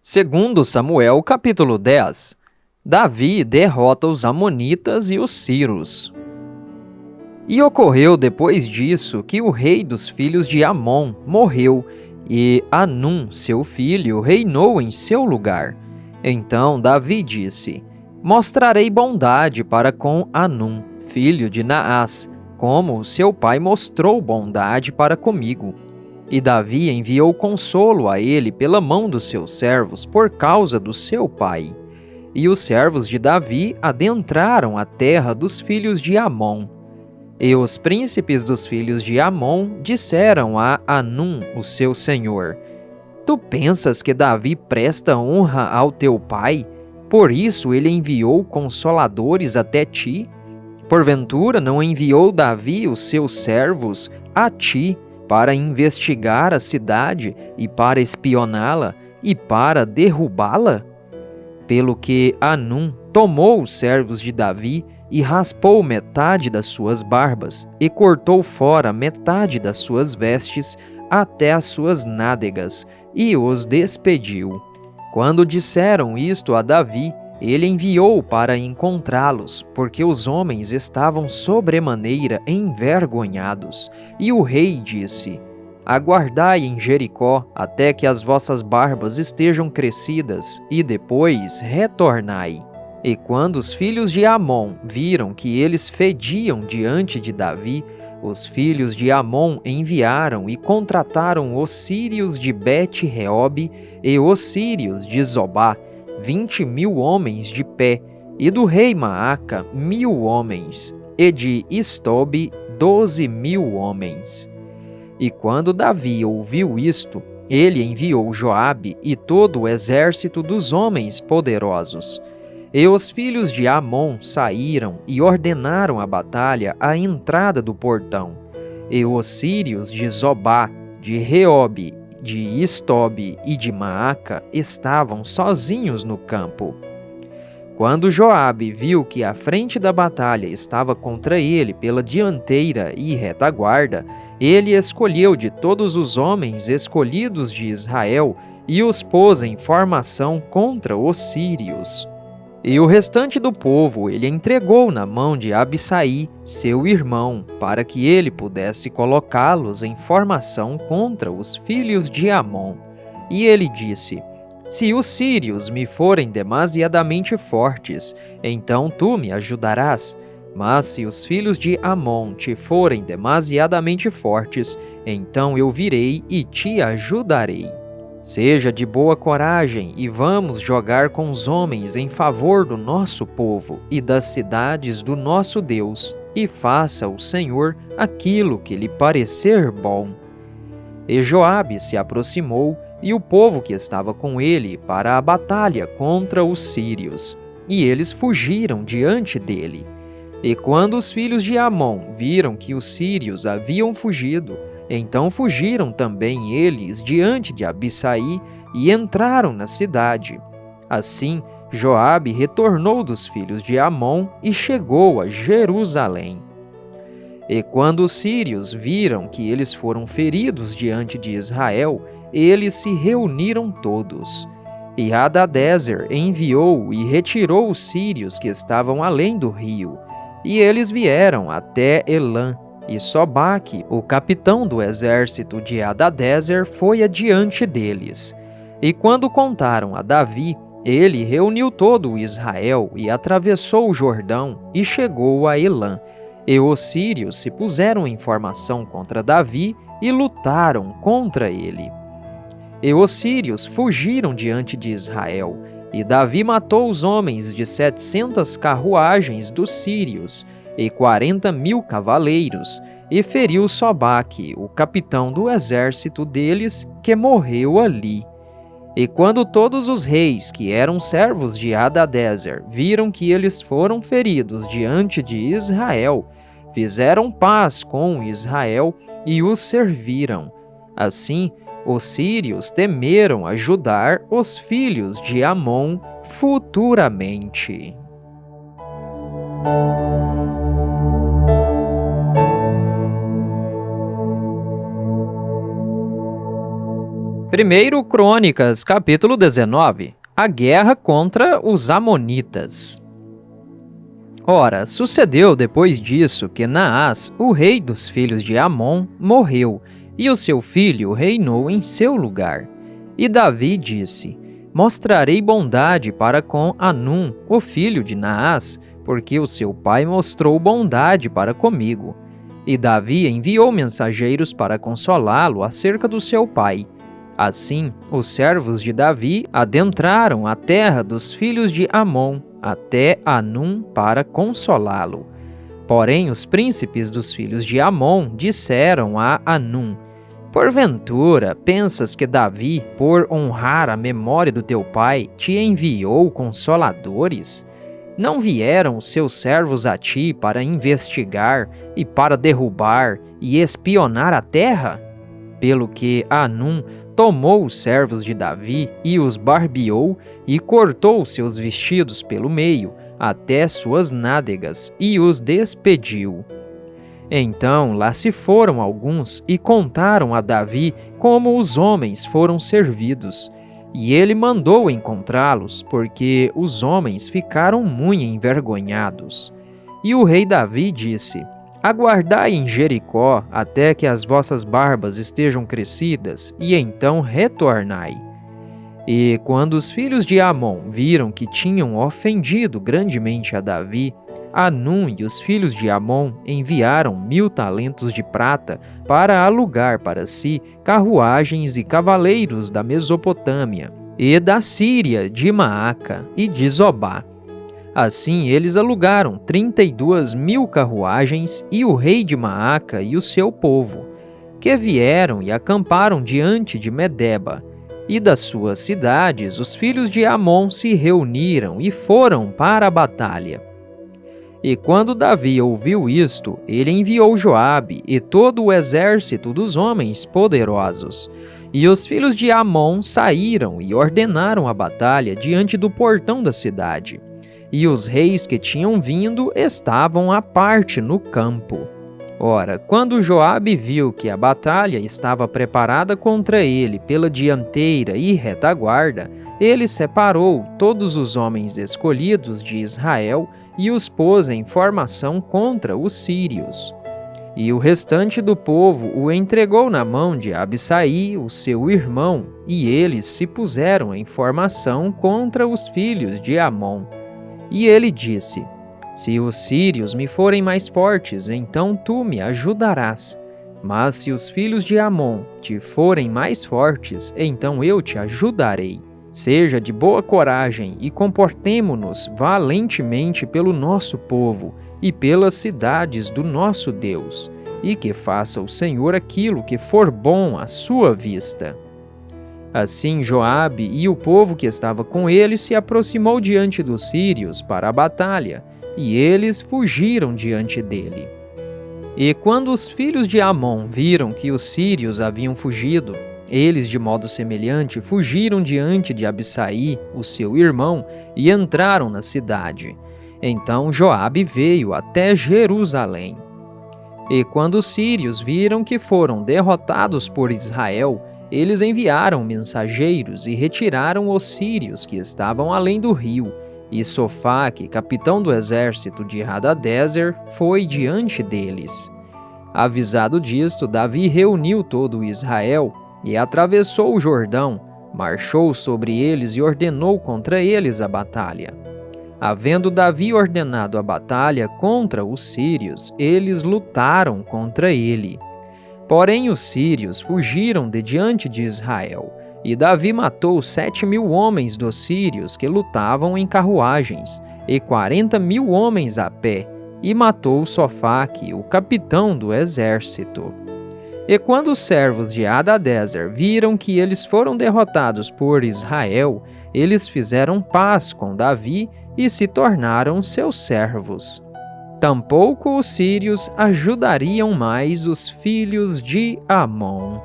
Segundo Samuel, capítulo 10, Davi derrota os amonitas e os sírios. E ocorreu depois disso que o rei dos filhos de Amon morreu, e Anum, seu filho, reinou em seu lugar. Então Davi disse: Mostrarei bondade para com Anum, filho de Naás, como seu pai mostrou bondade para comigo. E Davi enviou consolo a ele pela mão dos seus servos por causa do seu pai. E os servos de Davi adentraram a terra dos filhos de Amon. E os príncipes dos filhos de Amon disseram a Anum, o seu senhor: Tu pensas que Davi presta honra ao teu pai? Por isso ele enviou consoladores até ti? Porventura não enviou Davi os seus servos a ti para investigar a cidade e para espioná-la e para derrubá-la? Pelo que Anum tomou os servos de Davi e raspou metade das suas barbas e cortou fora metade das suas vestes até as suas nádegas e os despediu. Quando disseram isto a Davi, ele enviou para encontrá-los, porque os homens estavam sobremaneira envergonhados. E o rei disse: Aguardai em Jericó até que as vossas barbas estejam crescidas, e depois retornai. E quando os filhos de Amon viram que eles fediam diante de Davi, os filhos de Amon enviaram e contrataram os sírios de Bet-Reob e os sírios de Zobá, 20.000 homens de pé, e do rei Maaca 1.000 homens, e de Istobe 12.000 homens. E quando Davi ouviu isto, ele enviou Joabe e todo o exército dos homens poderosos. E os filhos de Amon saíram e ordenaram a batalha à entrada do portão. E os sírios de Zobá, de Reob, de Istobe e de Maaca estavam sozinhos no campo. Quando Joabe viu que a frente da batalha estava contra ele pela dianteira e retaguarda, ele escolheu de todos os homens escolhidos de Israel e os pôs em formação contra os sírios. E o restante do povo ele entregou na mão de Abissai, seu irmão, para que ele pudesse colocá-los em formação contra os filhos de Amon. E ele disse: Se os sírios me forem demasiadamente fortes, então tu me ajudarás. Mas se os filhos de Amon te forem demasiadamente fortes, então eu virei e te ajudarei. Seja de boa coragem e vamos jogar com os homens em favor do nosso povo e das cidades do nosso Deus, e faça o Senhor aquilo que lhe parecer bom. E Joabe se aproximou e o povo que estava com ele para a batalha contra os sírios, e eles fugiram diante dele. E quando os filhos de Amon viram que os sírios haviam fugido, então fugiram também eles diante de Abissai e entraram na cidade. Assim, Joabe retornou dos filhos de Amon e chegou a Jerusalém. E quando os sírios viram que eles foram feridos diante de Israel, eles se reuniram todos. E Hadadezer enviou e retirou os sírios que estavam além do rio. E eles vieram até Elã. E Sobaque, o capitão do exército de Hadadezer, foi adiante deles. E quando contaram a Davi, ele reuniu todo o Israel e atravessou o Jordão e chegou a Elã. E os sírios se puseram em formação contra Davi e lutaram contra ele. E os sírios fugiram diante de Israel, e Davi matou os homens de 700 carruagens dos sírios, e 40.000 cavaleiros, e feriu Sobaque, o capitão do exército deles, que morreu ali. E quando todos os reis que eram servos de Hadadezer viram que eles foram feridos diante de Israel, fizeram paz com Israel e os serviram. Assim, os sírios temeram ajudar os filhos de Amon futuramente. Primeiro Crônicas, capítulo 19. A guerra contra os Amonitas. Ora, sucedeu depois disso que Naás, o rei dos filhos de Amon, morreu, e o seu filho reinou em seu lugar. E Davi disse: Mostrarei bondade para com Anum, o filho de Naás, porque o seu pai mostrou bondade para comigo. E Davi enviou mensageiros para consolá-lo acerca do seu pai. Assim, os servos de Davi adentraram a terra dos filhos de Amon, até Anum, para consolá-lo. Porém, os príncipes dos filhos de Amon disseram a Anum: Porventura, pensas que Davi, por honrar a memória do teu pai, te enviou consoladores? Não vieram os seus servos a ti para investigar e para derrubar e espionar a terra? Pelo que Anum tomou os servos de Davi e os barbeou e cortou seus vestidos pelo meio, até suas nádegas, e os despediu. Então lá se foram alguns e contaram a Davi como os homens foram servidos. E ele mandou encontrá-los, porque os homens ficaram muito envergonhados. E o rei Davi disse: Aguardai em Jericó até que as vossas barbas estejam crescidas, e então retornai. E quando os filhos de Amon viram que tinham ofendido grandemente a Davi, Anum e os filhos de Amon enviaram 1000 talentos de prata para alugar para si carruagens e cavaleiros da Mesopotâmia, e da Síria, de Maaca e de Zobá. Assim eles alugaram 32.000 carruagens e o rei de Maaca e o seu povo, que vieram e acamparam diante de Medeba. E das suas cidades os filhos de Amon se reuniram e foram para a batalha. E quando Davi ouviu isto, ele enviou Joabe e todo o exército dos homens poderosos. E os filhos de Amon saíram e ordenaram a batalha diante do portão da cidade. E os reis que tinham vindo estavam à parte no campo. Ora, quando Joabe viu que a batalha estava preparada contra ele pela dianteira e retaguarda, ele separou todos os homens escolhidos de Israel e os pôs em formação contra os sírios. E o restante do povo o entregou na mão de Abissai, o seu irmão, e eles se puseram em formação contra os filhos de Amon. E ele disse: Se os sírios me forem mais fortes, então tu me ajudarás. Mas se os filhos de Amon te forem mais fortes, então eu te ajudarei. Seja de boa coragem e comportemo-nos valentemente pelo nosso povo e pelas cidades do nosso Deus, e que faça o Senhor aquilo que for bom à sua vista. Assim Joabe e o povo que estava com ele se aproximou diante dos sírios para a batalha, e eles fugiram diante dele. E quando os filhos de Amon viram que os sírios haviam fugido, eles, de modo semelhante, fugiram diante de Abissai, o seu irmão, e entraram na cidade. Então Joabe veio até Jerusalém. E quando os sírios viram que foram derrotados por Israel, eles enviaram mensageiros e retiraram os sírios que estavam além do rio. E Sofaque, capitão do exército de Hadadezer, foi diante deles. Avisado disto, Davi reuniu todo Israel e atravessou o Jordão, marchou sobre eles e ordenou contra eles a batalha. Havendo Davi ordenado a batalha contra os sírios, eles lutaram contra ele. Porém os sírios fugiram de diante de Israel, e Davi matou 7.000 homens dos sírios que lutavam em carruagens, e 40.000 homens a pé, e matou Sofaque, o capitão do exército. E quando os servos de Hadadezer viram que eles foram derrotados por Israel, eles fizeram paz com Davi e se tornaram seus servos. Tampouco os sírios ajudariam mais os filhos de Amon.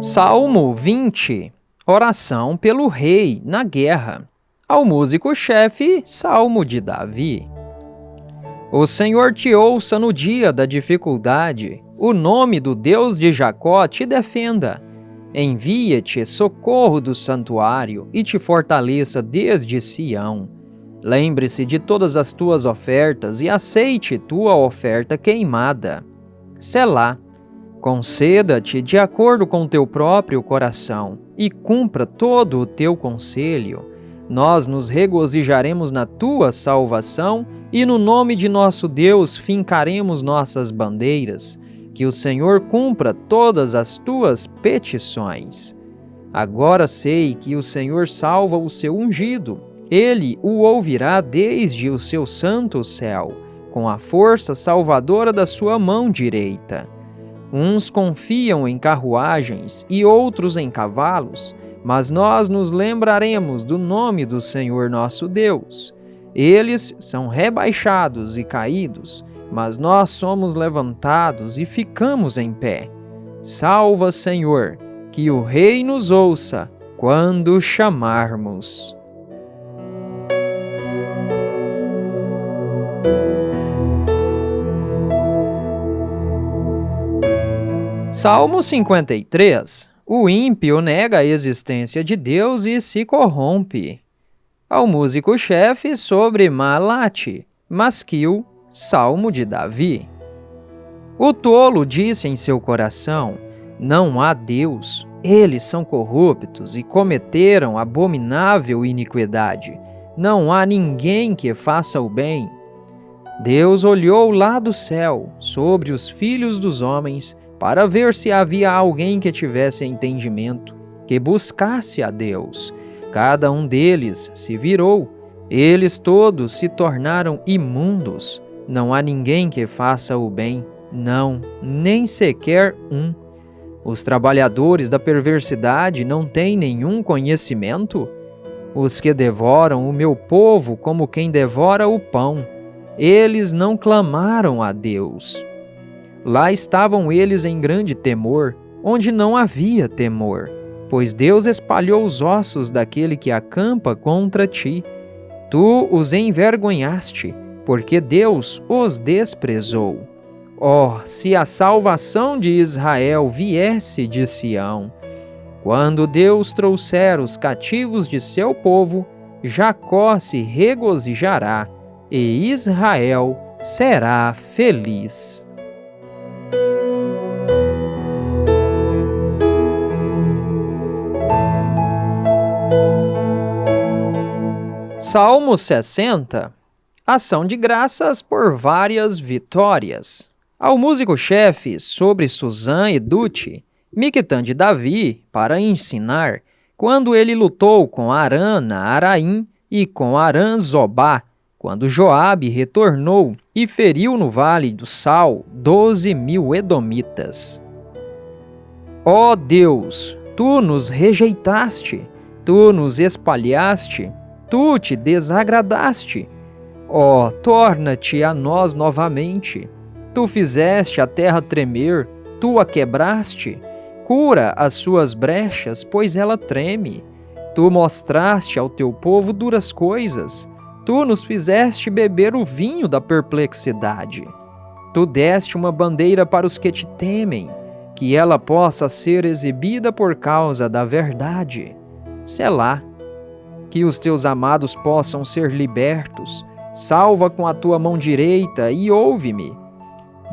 Salmo 20. Oração pelo rei na guerra. Ao músico-chefe, Salmo de Davi. O Senhor te ouça no dia da dificuldade. O nome do Deus de Jacó te defenda. Envia-te socorro do santuário e te fortaleça desde Sião. Lembre-se de todas as tuas ofertas e aceite tua oferta queimada. Selá. Conceda-te de acordo com teu próprio coração e cumpra todo o teu conselho. Nós nos regozijaremos na tua salvação e no nome de nosso Deus fincaremos nossas bandeiras. Que o Senhor cumpra todas as tuas petições. Agora sei que o Senhor salva o seu ungido. Ele o ouvirá desde o seu santo céu, com a força salvadora da sua mão direita. Uns confiam em carruagens e outros em cavalos, mas nós nos lembraremos do nome do Senhor nosso Deus. Eles são rebaixados e caídos, mas nós somos levantados e ficamos em pé. Salva, Senhor, que o Rei nos ouça quando chamarmos. Salmo 53. O ímpio nega a existência de Deus e se corrompe. Ao músico-chefe sobre Malate, Masquil, Salmo de Davi. O tolo disse em seu coração: não há Deus. Eles são corruptos e cometeram abominável iniquidade. Não há ninguém que faça o bem. Deus olhou lá do céu, sobre os filhos dos homens, para ver se havia alguém que tivesse entendimento, que buscasse a Deus. Cada um deles se virou. Eles todos se tornaram imundos. Não há ninguém que faça o bem, não, nem sequer um. Os trabalhadores da perversidade não têm nenhum conhecimento? Os que devoram o meu povo como quem devora o pão, eles não clamaram a Deus. Lá estavam eles em grande temor, onde não havia temor, pois Deus espalhou os ossos daquele que acampa contra ti. Tu os envergonhaste, porque Deus os desprezou. Oh, se a salvação de Israel viesse de Sião! Quando Deus trouxer os cativos de seu povo, Jacó se regozijará e Israel será feliz. Salmo 60. Ação de graças por várias vitórias. Ao músico-chefe sobre Suzã e Dute, Miquitã de Davi, para ensinar, quando ele lutou com Arã na Araim e com Arã Zobá, quando Joabe retornou e feriu no vale do Sal 12.000 edomitas. Ó Deus, tu nos rejeitaste, tu nos espalhaste, tu te desagradaste. Ó, torna-te a nós novamente. Tu fizeste a terra tremer, tu a quebraste. Cura as suas brechas, pois ela treme. Tu mostraste ao teu povo duras coisas. Tu nos fizeste beber o vinho da perplexidade. Tu deste uma bandeira para os que te temem, que ela possa ser exibida por causa da verdade. Selá. Que os teus amados possam ser libertos. Salva com a tua mão direita e ouve-me.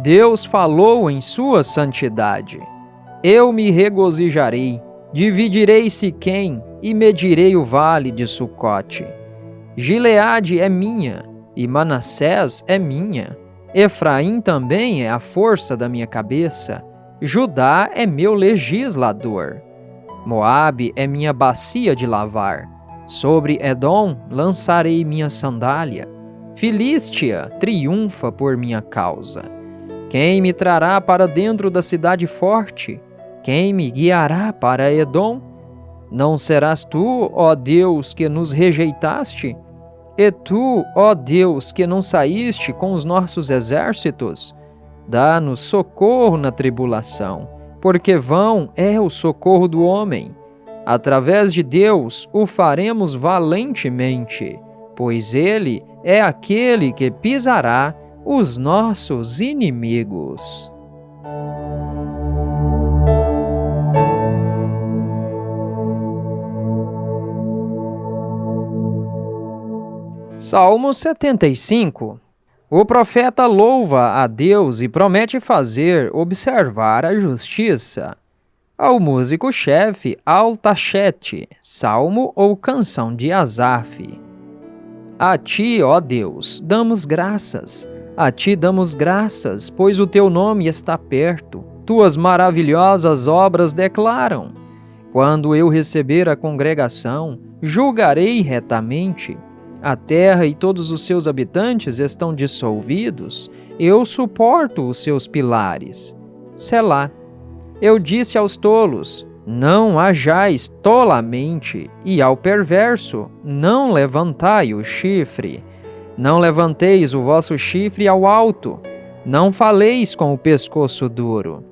Deus falou em sua santidade. Eu me regozijarei, dividirei Siquém e medirei o vale de Sucote. Gileade é minha, e Manassés é minha. Efraim também é a força da minha cabeça. Judá é meu legislador. Moabe é minha bacia de lavar. Sobre Edom lançarei minha sandália. Filístia triunfa por minha causa. Quem me trará para dentro da cidade forte? Quem me guiará para Edom? Não serás tu, ó Deus, que nos rejeitaste? E tu, ó Deus, que não saíste com os nossos exércitos? Dá-nos socorro na tribulação, porque vão é o socorro do homem. Através de Deus o faremos valentemente, pois Ele é aquele que pisará os nossos inimigos. Salmo 75. O profeta louva a Deus e promete fazer observar a justiça. Ao músico-chefe Altachete, salmo ou canção de Asaf. A ti, ó Deus, damos graças. A ti damos graças, pois o teu nome está perto. Tuas maravilhosas obras declaram. Quando eu receber a congregação, julgarei retamente. A terra e todos os seus habitantes estão dissolvidos. Eu suporto os seus pilares. Selá. Eu disse aos tolos, não hajais tolamente, e ao perverso, não levantai o chifre. Não levanteis o vosso chifre ao alto, não faleis com o pescoço duro.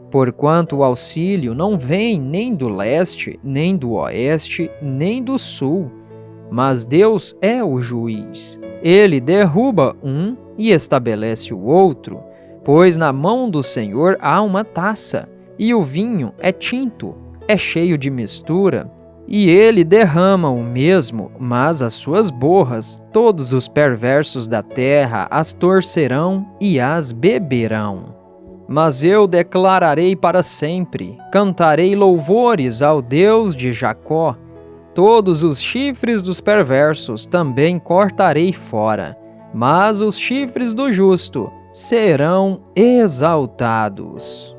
Porquanto o auxílio não vem nem do leste, nem do oeste, nem do sul. Mas Deus é o juiz. Ele derruba um e estabelece o outro, pois na mão do Senhor há uma taça, e o vinho é tinto, é cheio de mistura, e ele derrama o mesmo, mas as suas borras, todos os perversos da terra as torcerão e as beberão. Mas eu declararei para sempre, cantarei louvores ao Deus de Jacó. Todos os chifres dos perversos também cortarei fora, mas os chifres do justo serão exaltados.